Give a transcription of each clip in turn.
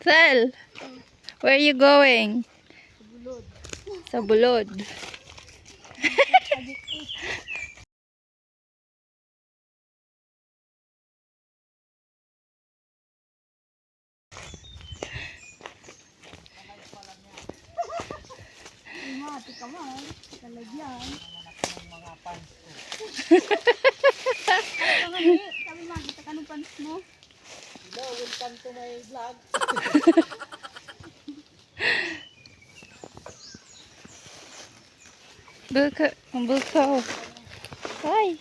Sel, where are you going? Sa bulod. Mati ka man. Talagyan. Kami makita ka ng pants mo. Hello, welcome to my vlog. Buko. Ay.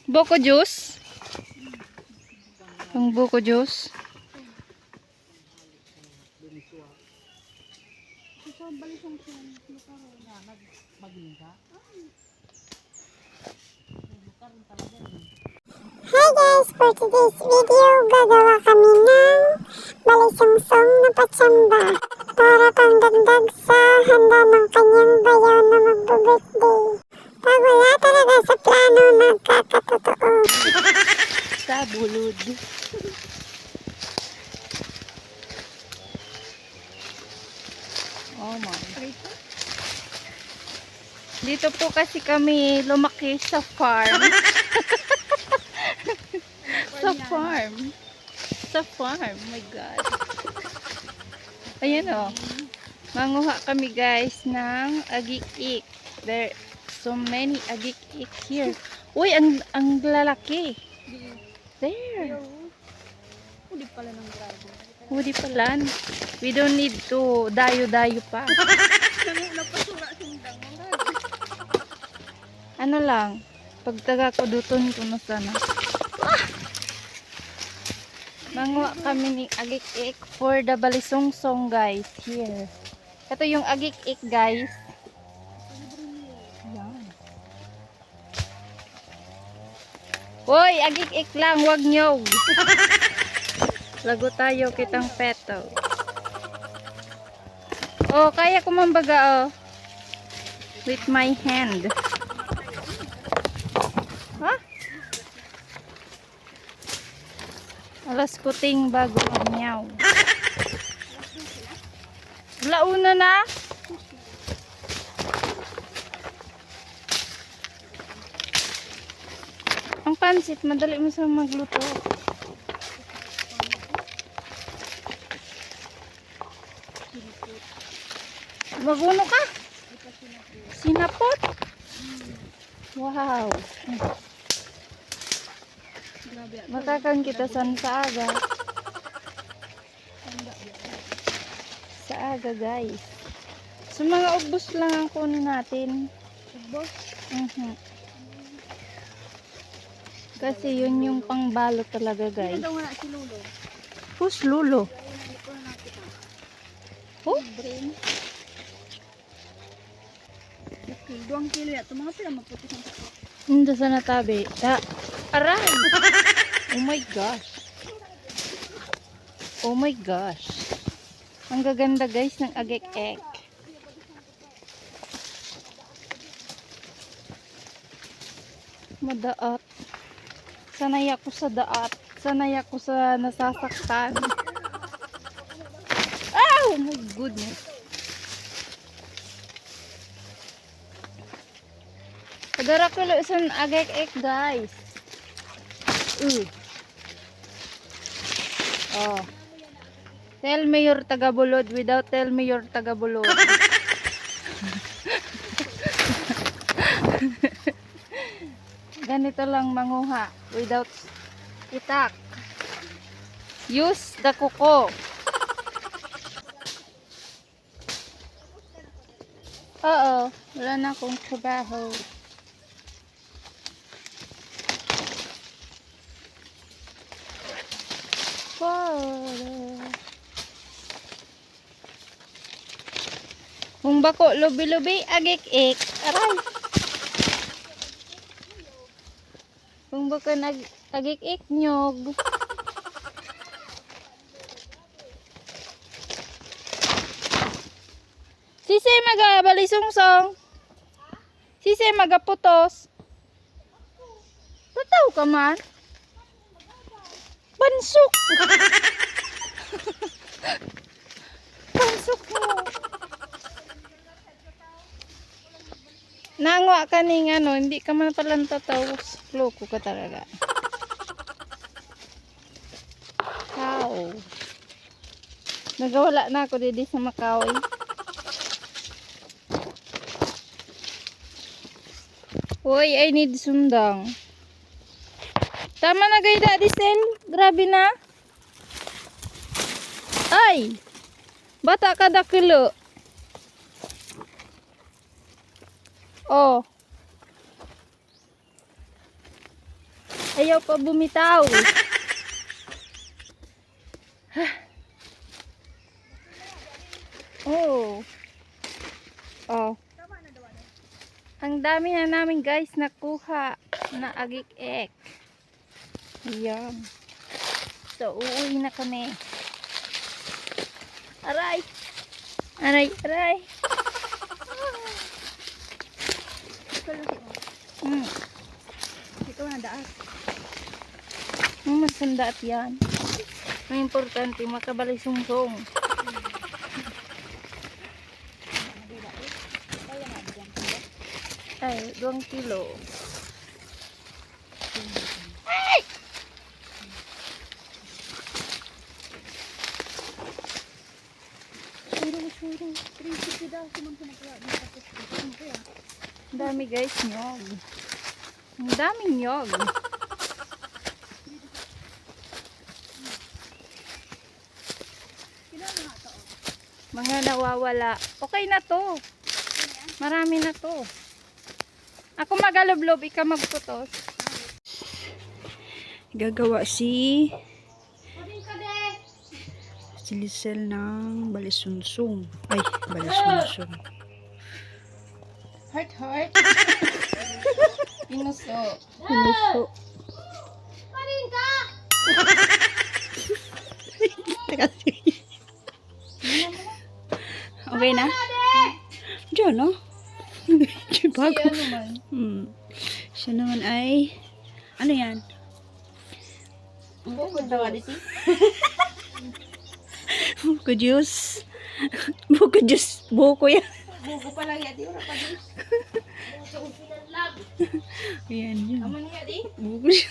Buko juice? Ang buko juice? Ito, balisong siya. Maglinda. Hi guys! For today's video, gagawa kami ng balisongsong na patsamba para pangdagdag sa handa ng kanyang bayaw na magbo-birthday. Pag wala talaga sa plano, nagkakatotoo. Sa bulod. Oh my. Dito po kasi kami lumaki sa farm. Sa farm. Sa farm. Oh my God. Ayan o. Manguha kami guys ng agik-ik. There so many agik-ik here. Uy, ang lalaki. There. Huli pala ng dragon. Hudi pala. We don't need to dayo-dayo pa. Napasura sindang mga. Ano lang. Pagtaga ko duton ko na sana. Manguha kami ni agik-ik for the balisongsong guys. Here. Ito yung agik-ik guys. Yan. Hoy, agik-ik lang. Wag nyog. Lago tayo kitang peto. Oh, kaya ko mambaga oh. With my hand. Ha? Alas kuting bago manyaw. Launa na. Ang pansit, madali mo sa magluto. Maguno ka? Sinapot? Wow. Matakan kita sa aga. Sa aga guys. So mga ubos lang ang kunin natin. Ubos? Kasi yun yung pangbalo talaga guys. Ano daw nga si Lolo? Who's Lulo? Ito na nakita. Who? Brain. Okay, 2 kilo yan. Ito mga pila maputi ng sakot. Hindi sa natabi. Aray! Oh my gosh. Oh my gosh. Ang gaganda guys ng agik-ek. Madaat. Sanay ako sa daat. Sanay ako sa nasasaktan. Oh my goodness. Kadara ko lo isang agik-ek guys. Oh. Tell me your tagabulod without tell me your tagabulod. Ganito lang manguha without itak. Use the kuko. Oo, wala na akong trabaho. Kung bako lubi-lubi agik-ik. Aray. Kung bako agik-ik nyog. Sisi magabalisungsong. Sisi magaputos. Tataw ka man. Bansok. Bansok mo. Nangwa ka ning ano, hindi ka man pala tataw. Loko ka talaga. Cow. Nagawala na ako dito sa Macau. Hoy, I need sundang. Tama na gay Daddy Sel. Grabe na. Ay! Bata ka dakilo. Oh. Ayaw pa bumitaw. Oh. Oh. Ang dami na namin guys nakuha na agik-ek. Ayan. So, uuwi na kami. Aray! Aray, aray! Ikaw na daas. Masandaat yan. Ang importante, makabalisungsong. Ay, 2 kilo. Ay! Suro. 350 daw. Sumang pinagawa. Ang dami guys, nyog. Ang daming nyog. Mga nawawala. Okay na to. Marami na to. Ako magaloblob, ikaw magputos. Gagawa si Lisel ng balisunsong. Ay, balisunsong. Heart. Pinuso. Pinuso. Teka, okay na? Diyan, no? Bago. Si ano man? Siya naman ay ano yan? Bukod daw dito. Buko juice. Buko juice. Buko yan. Buko pa lang yan. Di wala pa juice. Ayan yun. Aman nga di. Buko juice.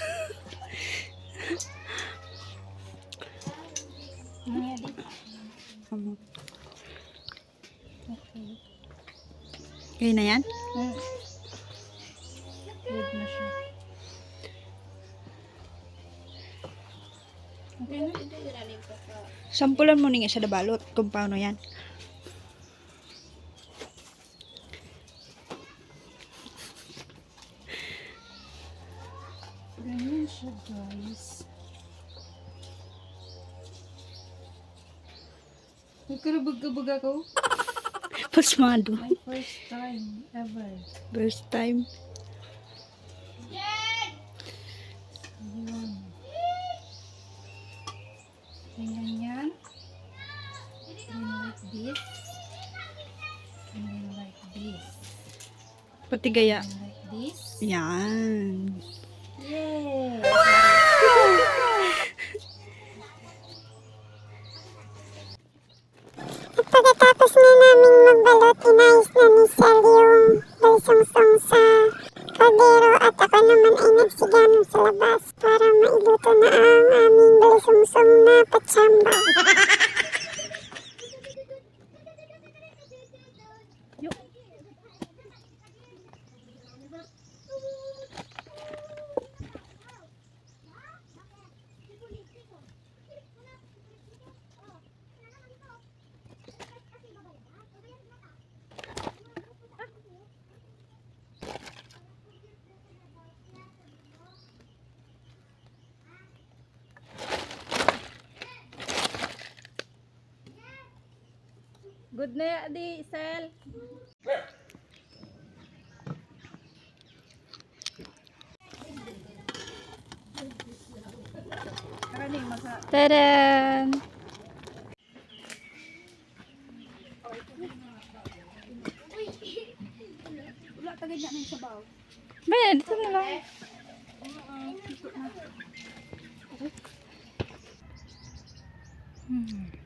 Aman nga di. Okay na yan? Good na siya. Okay na. Sampulan mo nga sa dabalot kung paano yan. Ganyan siya guys. Nagkarabag-kabag ako. Pasmado. My first time ever. First time. Ayan. Tingnan yan. And like this. And then like this. Pati gaya. And like this. Yan. Yay! At pagkatapos na naming magbalot, inayos na ni Sel yung balisongsong sa kaldero at ako naman ay nagsiganong sa labas para mailuto na ang aming balisongsong na patsamba. Good na ya di, Sel. Tadaan! Wala tagay na ng sabaw. Bayan, dito na lang. Ito na. Hmm.